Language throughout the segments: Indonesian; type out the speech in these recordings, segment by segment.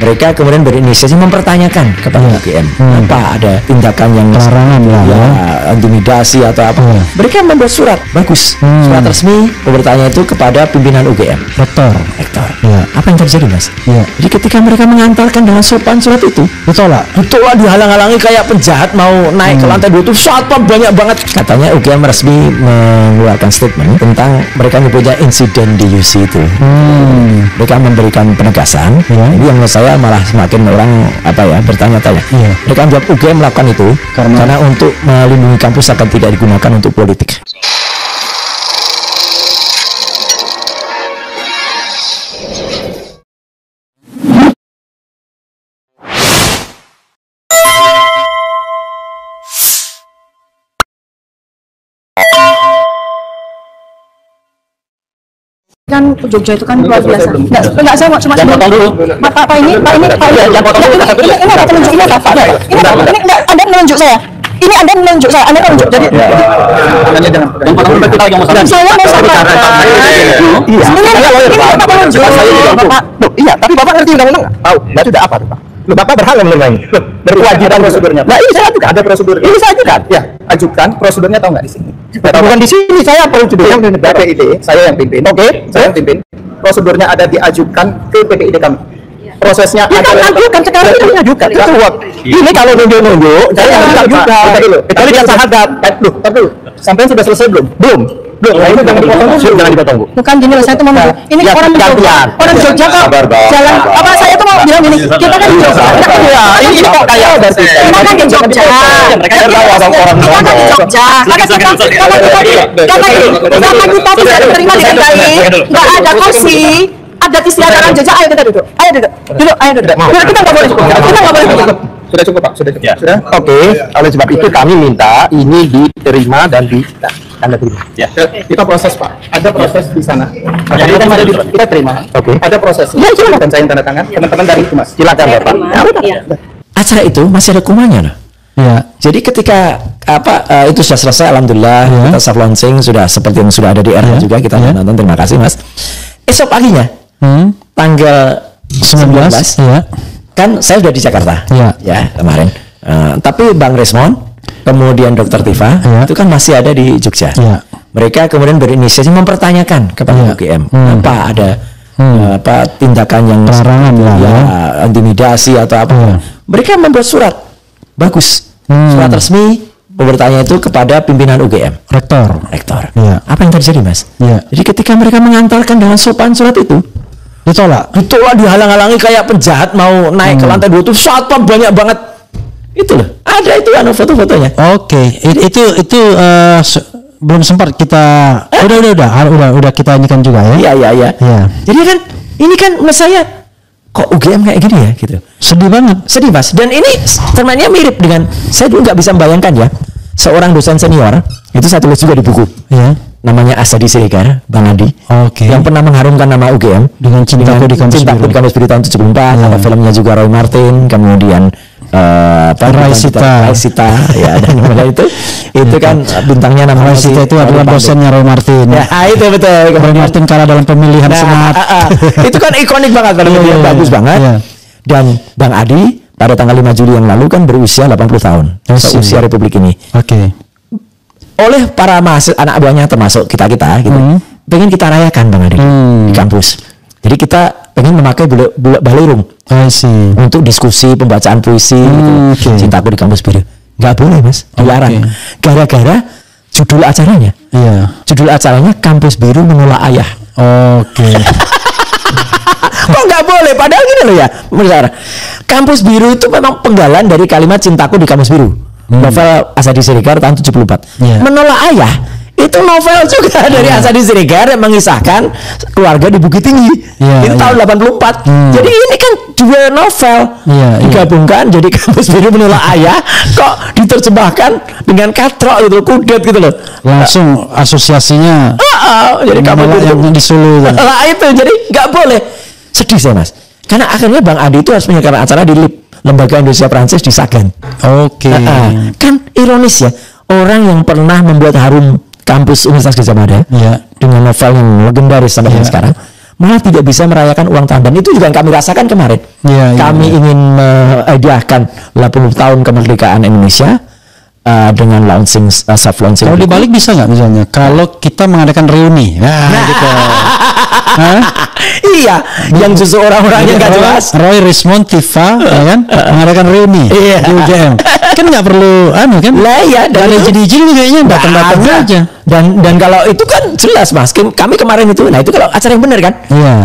mereka kemudian berinisiasi mempertanyakan kepada UGM apa ada tindakan yang larangan intimidasi atau apa. Mereka membuat surat bagus, surat resmi bertanya itu kepada pimpinan UGM, rektor. Apa yang terjadi, Mas? Jadi ketika mereka mengantarkan dengan sopan surat itu ditolak dihalang-halangi kayak penjahat mau naik ke lantai 2 itu satpam banyak banget. Katanya UGM resmi mengeluarkan statement tentang mereka mempunyai insiden di UC itu. Mereka memberikan penegasan. Ini yang menurut saya malah semakin orang bertanya-tanya. Mereka menjawab UGM melakukan itu karena untuk melindungi kampus akan tidak digunakan untuk politik. Kan Jogja itu kan luar biasa. Enggak saya mau cuma Pak ini ada penunjuk ini apa Pak? Ini enggak Anda menunjuk saya. Ini Anda menunjuk saya. Anda menunjuk. Jadi yang potong dulu kita lagi mau saya mau sampaikan. Iya. Ini Bapak menunjuk. Iya, tapi Bapak ngerti undang-undang enggak? Tahu. Berarti udah apa tuh, Pak? Loh, Bapak berhak menilai. Berkewajiban prosedurnya. Nah, ini saya ajukan. Ada prosedur. Ini saya ajukan. Ya, ajukan prosedurnya tahu nggak di sini? Bukan di sini, saya prosedurnya PPID, saya yang pimpin. Oke, saya yang pimpin. Prosedurnya ada diajukan ke PPID kami. Prosesnya ada ajukan sekarang diajukan. Ini kalau nunjuk-nunjuk, saya yang ajukan juga. Kecuali yang sahadat. Loh, tapi sampai sudah selesai belum? Belum. Nah, ini jangan dipotong, Bu. Bukan gini loh, saya tuh mau ini orang Jogja. Orang Jogja kok jalan apa saya tuh mau bilang gini, kita kan di Jogja. Ini kok kayak berarti. Kita kan di Jogja. Mereka tahu orang kita kan di Jogja. Karena kita tidak diterima dengan baik, enggak ada kursi. Adat istiadat orang Jogja, ayo kita duduk. Ayo duduk. Kita enggak boleh. Sudah cukup, Pak. Sudah cukup. Sudah. Oke. Oleh sebab itu kami minta ini diterima dan tanda terima. Ya. Kita proses, Pak. Ada proses di sana. Jadi kita terima. Oke. Ada proses. Ya, silakan. Dan saya yang tanda tangan. Teman-teman dari itu, Mas. Silakan, Bapak. Acara itu masih ada kumannya loh. Ya. Jadi ketika itu sudah selesai, alhamdulillah kita soft launching sudah seperti yang sudah ada di RH juga kita nonton. Terima kasih, Mas. Esok paginya tanggal 19 kan saya sudah di Jakarta ya kemarin. Tapi Bang Resmond kemudian Dr. Tifa itu kan masih ada di Jogja. Mereka kemudian berinisiasi mempertanyakan kepada UGM apa ada tindakan yang larangan intimidasi atau apa. Mereka membuat surat bagus, surat resmi bertanya itu kepada pimpinan UGM, rektor. Apa yang terjadi, Mas? Jadi ketika mereka mengantarkan dengan sopan surat itu ditolak dihalang-halangi kayak penjahat mau naik ke lantai 2 itu satpam banyak banget. Itu loh, ada itu foto-fotonya. Oke. Itu belum sempat kita udah kita inikan juga ya. Iya. Jadi kan ini kan menurut saya kok UGM kayak gini ya gitu. Sedih banget. Sedih, Mas. Dan ini sebenarnya mirip dengan saya dulu nggak bisa membayangkan ya seorang dosen senior itu saya tulis juga di buku. Namanya Asadi Siregar, Bang Adi, yang pernah mengharumkan nama UGM dengan Cintaku di Kampus Biru tahun 74, ada filmnya juga Roy Martin, kemudian Raisita ya, dan itu kan bintangnya nama Raisita itu adalah dosennya Roy Martin. Ya, itu betul. Roy Martin kalah dalam pemilihan senat. Itu kan ikonik banget, bagus banget. Dan Bang Adi pada tanggal 5 Juli yang lalu kan berusia 80 tahun, seusia Republik ini. Oleh para anak buahnya termasuk kita gitu, pengen kita rayakan Bang Adi di kampus. Jadi kita pengen memakai balerung untuk diskusi pembacaan puisi Cintaku di Kampus Biru. Nggak boleh, Mas, dilarang. Gara-gara judul acaranya. Judul acaranya Kampus Biru Menolak Ayah. Kok nggak boleh? Padahal gini loh ya, Kampus Biru itu memang penggalan dari kalimat Cintaku di Kampus Biru. Novel Asadi Siregar tahun 74. Menolak Ayah itu novel juga dari Asadi Siregar yang mengisahkan keluarga di Bukit Tinggi. Itu tahun 84. Jadi ini kan dua novel digabungkan jadi Kampus Biru Menolak Ayah, kok diterjemahkan dengan katrok gitu, kudet gitu loh. Langsung asosiasinya jadi Kampus Biru yang di Solo. Itu jadi nggak boleh. Sedih saya, Mas. Karena akhirnya Bang Adi itu harus menyelenggarakan acara di LIP, Lembaga Indonesia Prancis di Sagan. Kan ironis ya, orang yang pernah membuat harum kampus Universitas Gadjah Mada dengan novel yang legendaris sampai sekarang malah tidak bisa merayakan ulang tahun. Dan itu juga yang kami rasakan kemarin. Kami ingin menghadiahkan 80 tahun kemerdekaan Indonesia dengan launching, soft launching. Kalau dibalik bisa nggak misalnya kalau kita mengadakan reuni, gitu. Iya, yang justru orang-orang yang nggak jelas. Roy Rismond Tifa, ya kan, mengadakan reuni di UGM. Kan nggak perlu, kan? Lah ya, dan izin kayaknya datang-datang aja. Dan kalau itu kan jelas mas, kami kemarin itu, nah itu kalau acara yang benar kan? Iya.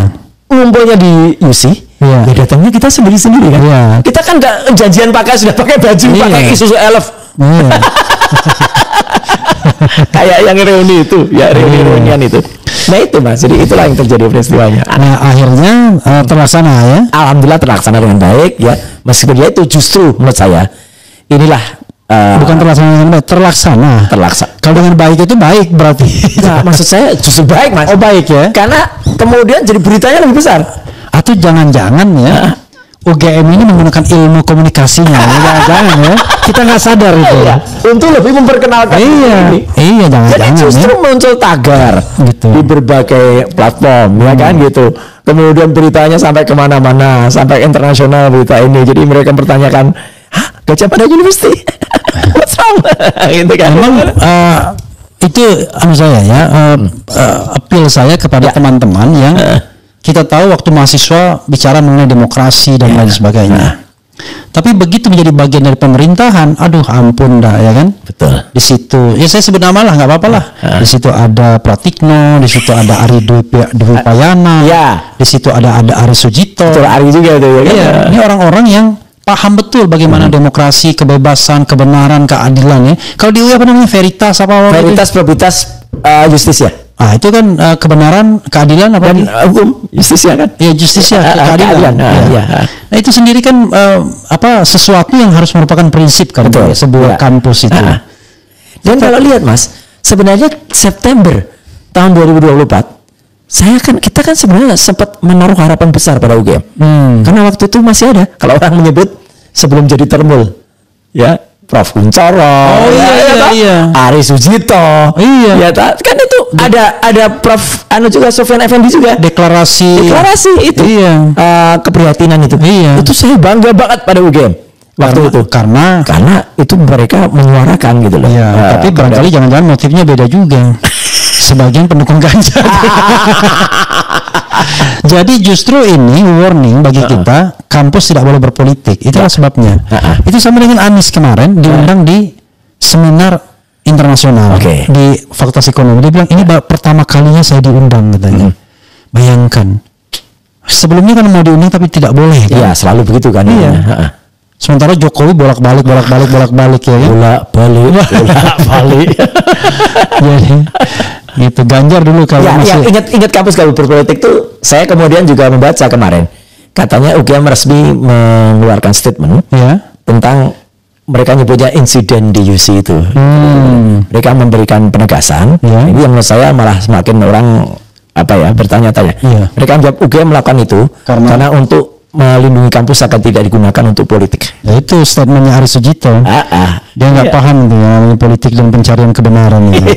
Ngumpulnya di UC. Ya datangnya kita sendiri-sendiri kan. Kita kan nggak janjian sudah pakai baju, pakai Isuzu Elf. Kayak yang reuni itu, ya reunian itu. Nah itu mas, jadi itulah yang terjadi peristiwanya. Nah akhirnya terlaksana ya. Alhamdulillah terlaksana dengan baik ya. Meskipun dia itu justru menurut saya inilah bukan terlaksana dengan baik, terlaksana. Kalau dengan baik itu baik berarti. Nah, maksud saya justru baik mas. Oh baik ya. Karena kemudian jadi beritanya lebih besar. Atau jangan-jangan ya UGM ini menggunakan ilmu komunikasinya. Jangan ya. Kita nggak sadar itu. Iya. Untuk lebih memperkenalkan ini. Iya jangan-jangan. Jadi justru muncul tagar gitu di berbagai platform, ya kan gitu. Kemudian beritanya sampai kemana-mana, sampai internasional berita ini. Jadi mereka mempertanyakan, Gajah Mada University, what's wrong? Gitu kan. Memang itu saya ya, appeal saya kepada teman-teman yang kita tahu waktu mahasiswa bicara mengenai demokrasi dan lain sebagainya. Tapi begitu menjadi bagian dari pemerintahan, aduh ampun dah ya kan. Betul. Di situ, ya saya sebut nama lah, nggak apa-apa lah. Di situ ada Pratikno, di situ ada Ari Dwi Payana, di situ ada Ari Sujito. Betul, Ari juga itu ya kan. Iya, ini orang-orang yang paham betul bagaimana demokrasi, kebebasan, kebenaran, keadilan ya. Kalau di UI apa namanya veritas probitas, justisia. Itu kan kebenaran, keadilan apa dan hukum, justisia kan? Iya, justisia, keadilan. Nah itu sendiri kan sesuatu yang harus merupakan prinsip kan sebuah kampus itu. Dan kalau lihat mas, sebenarnya September tahun 2024 kita kan sebenarnya sempat menaruh harapan besar pada UGM. Karena waktu itu masih ada, kalau orang menyebut sebelum jadi termul, ya Prof. Kuncoro, Ari Sujito, kan itu ada Prof. juga Sofyan Effendi juga deklarasi itu, keprihatinan itu, itu saya bangga banget pada UGM waktu itu karena itu mereka menyuarakan gitu loh. Tapi barangkali jangan-jangan motifnya beda juga. Sebagian pendukung Ganjar. Jadi justru ini warning bagi kita, kampus tidak boleh berpolitik. Itulah sebabnya. Itu sama dengan Anies kemarin diundang di seminar internasional di Fakultas Ekonomi. Dia bilang ini pertama kalinya saya diundang katanya. Bayangkan. Sebelumnya kan mau diundang tapi tidak boleh kan? Iya, selalu begitu kan. Iya. Sementara Jokowi bolak-balik ya kan? Bolak-balik. Jadi gitu. Ganjar dulu kalau masih ingat kampus kalau berpolitik tuh, saya kemudian juga membaca kemarin katanya UGM resmi mengeluarkan statement tentang mereka nyebutnya insiden di UC itu. Mereka memberikan penegasan. Ini yang menurut saya malah semakin orang bertanya-tanya. Mereka menjawab UGM melakukan itu karena untuk melindungi kampus akan tidak digunakan untuk politik. Ya itu statementnya Ari Sujito. Dia nggak paham tuh namanya politik dan pencarian kebenaran itu.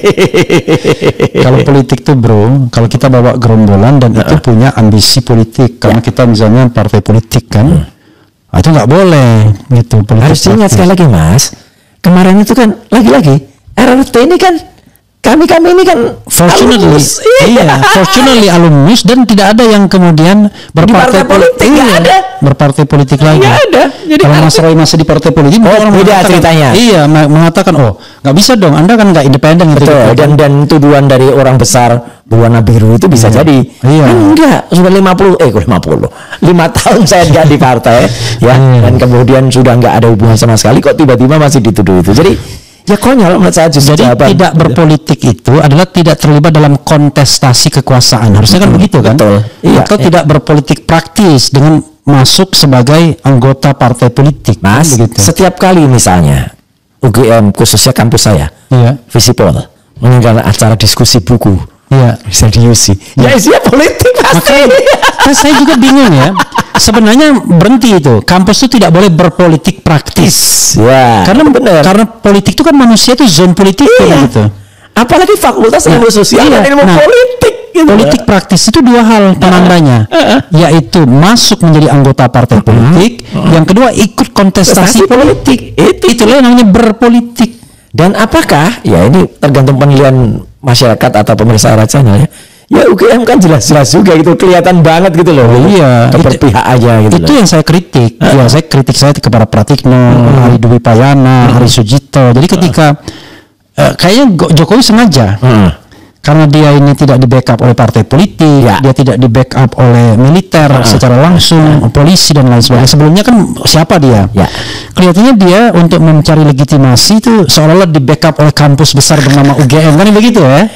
Kalau politik tuh bro, kalau kita bawa gerombolan dan itu punya ambisi politik, karena kita misalnya partai politik kan, itu nggak boleh gitu. Harus diingat sekali lagi mas, kemarin itu kan lagi-lagi RRT ini kan kami ini kan fortunately alumnus dan tidak ada yang kemudian berpartai politik, berpartai politik lagi. Jadi kalau Mas Roy masih di partai politik, orang beda ceritanya. Iya, mengatakan nggak bisa dong, Anda kan nggak independen. Betul. Dan tuduhan dari orang besar berwarna biru itu bisa jadi. Enggak, sudah 5 tahun saya nggak di partai, dan kemudian sudah nggak ada hubungan sama sekali, kok tiba-tiba masih dituduh itu. Jadi ya konyol menurut saya. Jadi tidak berpolitik itu adalah tidak terlibat dalam kontestasi kekuasaan. Harusnya kan begitu kan? Betul. Atau tidak berpolitik praktis dengan masuk sebagai anggota partai politik. Mas, setiap kali misalnya UGM khususnya kampus saya, Visipol menyelenggarakan acara diskusi buku, bisa di UC. Ya isinya politik pasti. Makanya saya juga bingung ya. Sebenarnya berhenti itu. Kampus itu tidak boleh berpolitik praktis. Karena politik itu kan manusia itu zone politik gitu. Apalagi fakultas ilmu sosial dan ilmu politik. gitu. Politik praktis itu dua hal penandanya, yaitu masuk menjadi anggota partai politik, yang kedua ikut kontestasi politik. Itulah yang namanya berpolitik. Dan apakah ya ini tergantung penilaian masyarakat atau pemirsa Era Channel ya. Ya UGM kan jelas-jelas juga gitu, kelihatan banget gitu loh. Iya, berpihak aja gitu. Itu yang saya kritik. Ya, saya kritik kepada Pratikno, Hari Dwi Payana, Hari Sujito. Jadi ketika kayaknya Jokowi sengaja karena dia ini tidak di backup oleh partai politik, dia tidak di backup oleh militer secara langsung, polisi dan lain sebagainya. Sebelumnya kan siapa dia? Kelihatannya dia untuk mencari legitimasi itu seolah-olah di backup oleh kampus besar bernama UGM, kan begitu ya?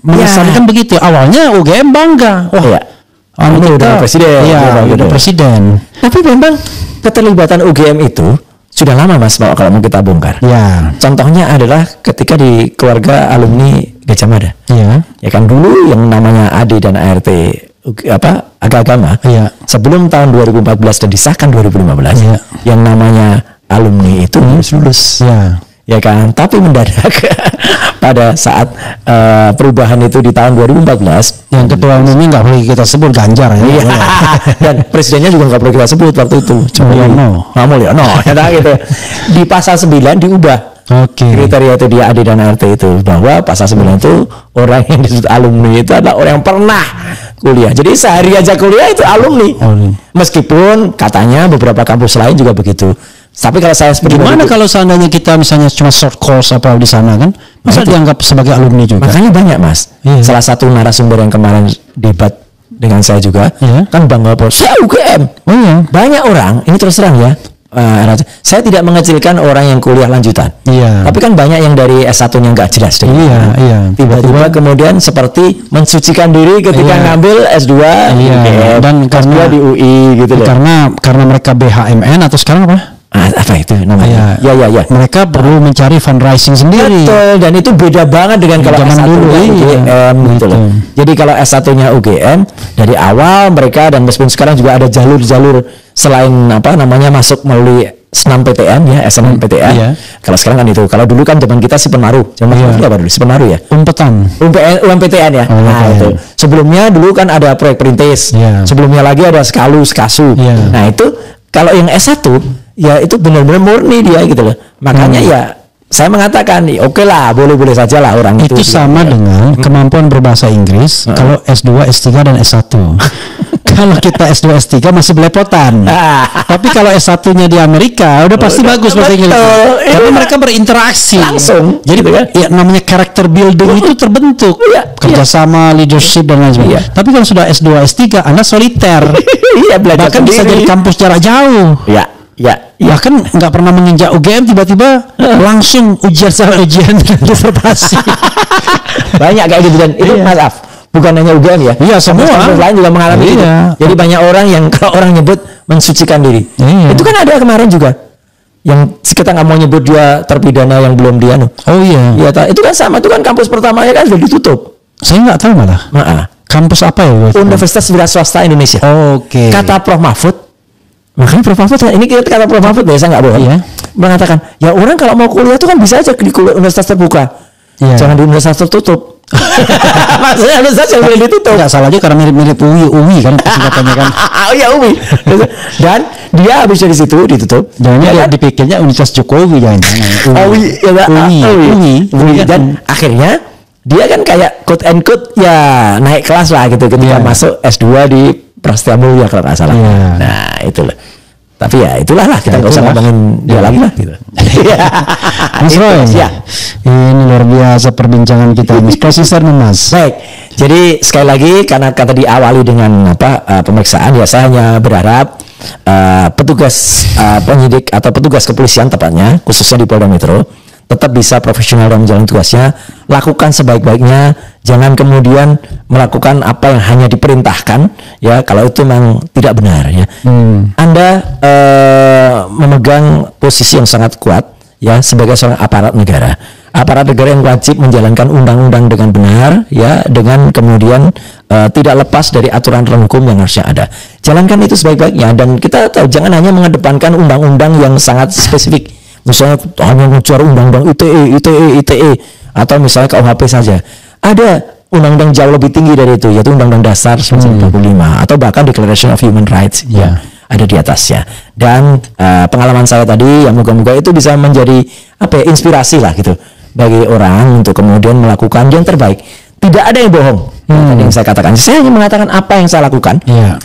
Mengesankan begitu. Awalnya UGM bangga. Wah, udah presiden. Udah presiden. Tapi memang keterlibatan UGM itu sudah lama Mas kalau mau kita bongkar. Ya. Contohnya adalah ketika di keluarga alumni Gajah Mada. Ya kan dulu yang namanya AD dan ART agama. Sebelum tahun 2014 dan disahkan 2015. Yang namanya alumni itu harus lulus. Ya kan, tapi mendadak pada saat perubahan itu di tahun 2014 yang ketua umumnya nggak boleh kita sebut Ganjar ya. Dan presidennya juga nggak boleh kita sebut waktu itu Mulyono gitu. Di pasal 9 diubah kriteria itu dia AD dan ART itu, bahwa pasal 9 itu orang yang disebut alumni itu adalah orang yang pernah kuliah. Jadi sehari aja kuliah itu alumni. Meskipun katanya beberapa kampus lain juga begitu. Tapi kalau saya seperti gimana kalau seandainya kita misalnya cuma short course apa di sana kan, masa dianggap sebagai alumni juga? Makanya banyak Mas. Salah satu narasumber yang kemarin debat dengan saya juga kan Bang Gopol, saya UGM. Banyak orang, ini terus terang ya, saya tidak mengecilkan orang yang kuliah lanjutan. Tapi kan banyak yang dari S1-nya nggak jelas deh. Tiba-tiba kemudian seperti mensucikan diri ketika ngambil S2 dan karena S2 di UI gitu loh. Karena mereka BHMN atau sekarang apa? Apa itu namanya? Ya. Mereka perlu mencari fundraising sendiri. Betul, dan itu beda banget dengan kalau S1 UGM gitu loh. Jadi kalau S1-nya UGM dari awal mereka, dan meskipun sekarang juga ada jalur-jalur selain masuk melalui SNMPTN ya, SNMPTN. Kalau sekarang kan itu. Kalau dulu kan zaman kita si Penaru. Zaman apa dulu? Si Penaru ya. UMPTN ya. Itu. Sebelumnya dulu kan ada proyek perintis. Sebelumnya lagi ada Skasu. Nah, itu kalau yang S1 ya itu benar-benar murni dia gitu loh. Makanya ya saya mengatakan oke lah, boleh-boleh saja lah orang itu. Itu sama dengan kemampuan berbahasa Inggris kalau S2, S3 dan S1. Kalau kita S2, S3 masih belepotan. Tapi kalau S1-nya di Amerika udah pasti bagus bahasa Inggris. Karena mereka berinteraksi langsung. Jadi ya namanya character building itu terbentuk. Kerjasama, leadership dan lain sebagainya. Tapi kalau sudah S2, S3 Anda soliter. Bahkan bisa jadi kampus jarak jauh. Ya kan nggak pernah menginjak UGM, tiba-tiba langsung ujian disertasi. Banyak kayak gitu, dan itu maaf, bukan hanya UGM ya. Semua kampus lain juga mengalami itu. Jadi banyak orang yang kalau orang nyebut mensucikan diri. Itu kan ada kemarin juga yang kita nggak mau nyebut dia terpidana yang belum dia. Itu kan sama, itu kan kampus pertamanya kan sudah ditutup. Saya nggak tahu malah. Kampus apa ya? Universitas Wira Swasta Indonesia. Kata Prof Mahfud. Makanya Prof Mahfud, ini kata Prof Mahfud ya, saya nggak bohong, mengatakan ya orang kalau mau kuliah itu kan bisa aja di universitas terbuka, jangan di universitas tertutup. Maksudnya universitas yang boleh ditutup. Nggak salah aja karena mirip-mirip UI kan singkatannya kan. UI. Dan dia habis dari situ ditutup. Jangan dipikirnya Universitas Jokowi UI. Dan akhirnya dia kan kayak quote and quote ya naik kelas lah gitu ketika masuk S2 di Prasetya Mulia kalau nggak salah. Nah itulah. Tapi ya itulah kita nggak usah ngomongin dia lagi lah gitu. Mas Roy, ini luar biasa perbincangan kita. Prosesor Mas. Baik. Jadi sekali lagi karena kata diawali dengan pemeriksaan, ya saya hanya berharap petugas penyidik atau petugas kepolisian tepatnya khususnya di Polda Metro tetap bisa profesional dalam menjalani tugasnya, lakukan sebaik-baiknya, jangan kemudian melakukan apa yang hanya diperintahkan, ya kalau itu memang tidak benar ya. Anda memegang posisi yang sangat kuat ya sebagai seorang aparat negara yang wajib menjalankan undang-undang dengan benar ya, dengan kemudian tidak lepas dari aturan hukum yang harusnya ada. Jalankan itu sebaik-baiknya, dan kita tahu jangan hanya mengedepankan undang-undang yang sangat spesifik. Misalnya hanya ngejar undang-undang ITE atau misalnya KUHP saja. Ada undang-undang jauh lebih tinggi dari itu, yaitu Undang-Undang Dasar 1945 atau bahkan Declaration of Human Rights ada di atasnya. Dan pengalaman saya tadi yang moga-moga itu bisa menjadi inspirasi lah gitu bagi orang untuk kemudian melakukan yang terbaik. Tidak ada yang bohong. Tadi yang saya katakan, saya hanya mengatakan apa yang saya lakukan,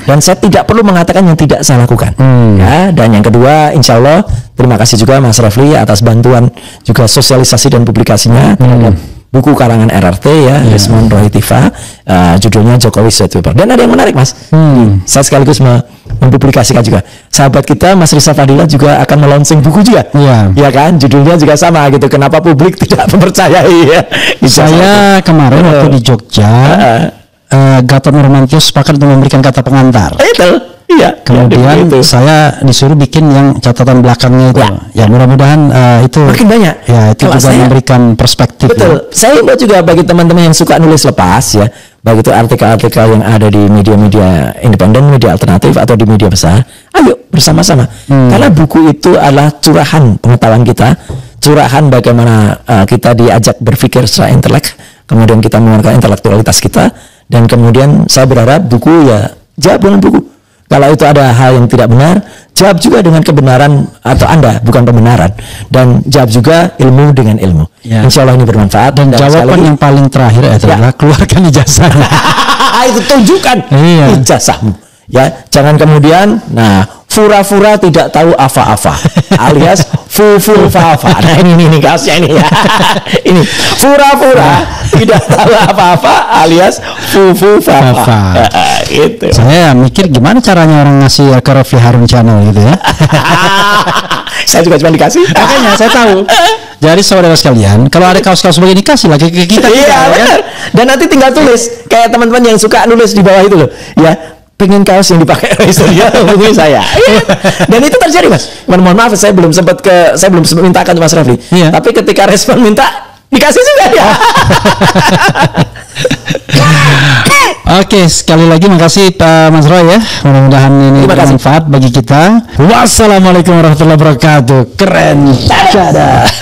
dan saya tidak perlu mengatakan yang tidak saya lakukan. Ya, dan yang kedua, insya Allah terima kasih juga Mas Refli atas bantuan juga sosialisasi dan publikasinya terhadap buku karangan RRT Resmond Rohitiva, judulnya Jokowi White Paper. Dan ada yang menarik Mas, saya sekaligus mempublikasikan juga. Sahabat kita Mas Risa Fadila juga akan melaunching buku juga, ya kan? Judulnya juga sama gitu. Kenapa publik tidak mempercayai? Ya. Saya kemarin waktu di Jogja, Gatot Nurmantio sepakat untuk memberikan kata pengantar. Itu. Iya. Kemudian saya disuruh bikin yang catatan belakangnya itu. Ya mudah-mudahan itu makin banyak. Ya itu juga memberikan perspektif. Betul. Saya imbau juga bagi teman-teman yang suka nulis lepas ya, baik itu artikel-artikel yang ada di media-media independen, media alternatif atau di media besar. Ayo bersama-sama. Karena buku itu adalah curahan pengetahuan kita, curahan bagaimana kita diajak berpikir secara intelek, kemudian kita mengeluarkan intelektualitas kita, dan kemudian saya berharap buku jawab dengan buku. Kalau itu ada hal yang tidak benar, jawab juga dengan kebenaran atau Anda bukan pembenaran, dan jawab juga ilmu dengan ilmu. Insya Allah ini bermanfaat. Dan jawaban yang paling terakhir adalah keluarkan ijazahnya. Itu tunjukkan ijazahmu. Ya, jangan kemudian fura-fura tidak tahu apa-apa alias fu-fu-fa-fa. Nah ini kasusnya ini ya. Ini fura-fura tidak tahu apa-apa alias fu-fu-fa-fa. Gitu. Saya mikir gimana caranya orang ngasih ke Refli Harun channel gitu ya. Saya juga cuma dikasih. Makanya saya tahu. Jadi saudara sekalian, kalau ada kaos-kaos begini kasih lagi ke kita. Iya benar. Dan nanti tinggal tulis kayak teman-teman yang suka nulis di bawah itu loh. Ya. Pengen kaos yang dipakai Historia hubungi saya. Dan itu terjadi Mas. Mohon maaf saya belum sempat mintakan ke Mas Refli. Tapi ketika respon minta dikasih juga ya. Oke, sekali lagi makasih Pak Mas Roy ya. Mudah-mudahan ini bermanfaat bagi kita. Wassalamualaikum warahmatullahi wabarakatuh. Keren. Dadah.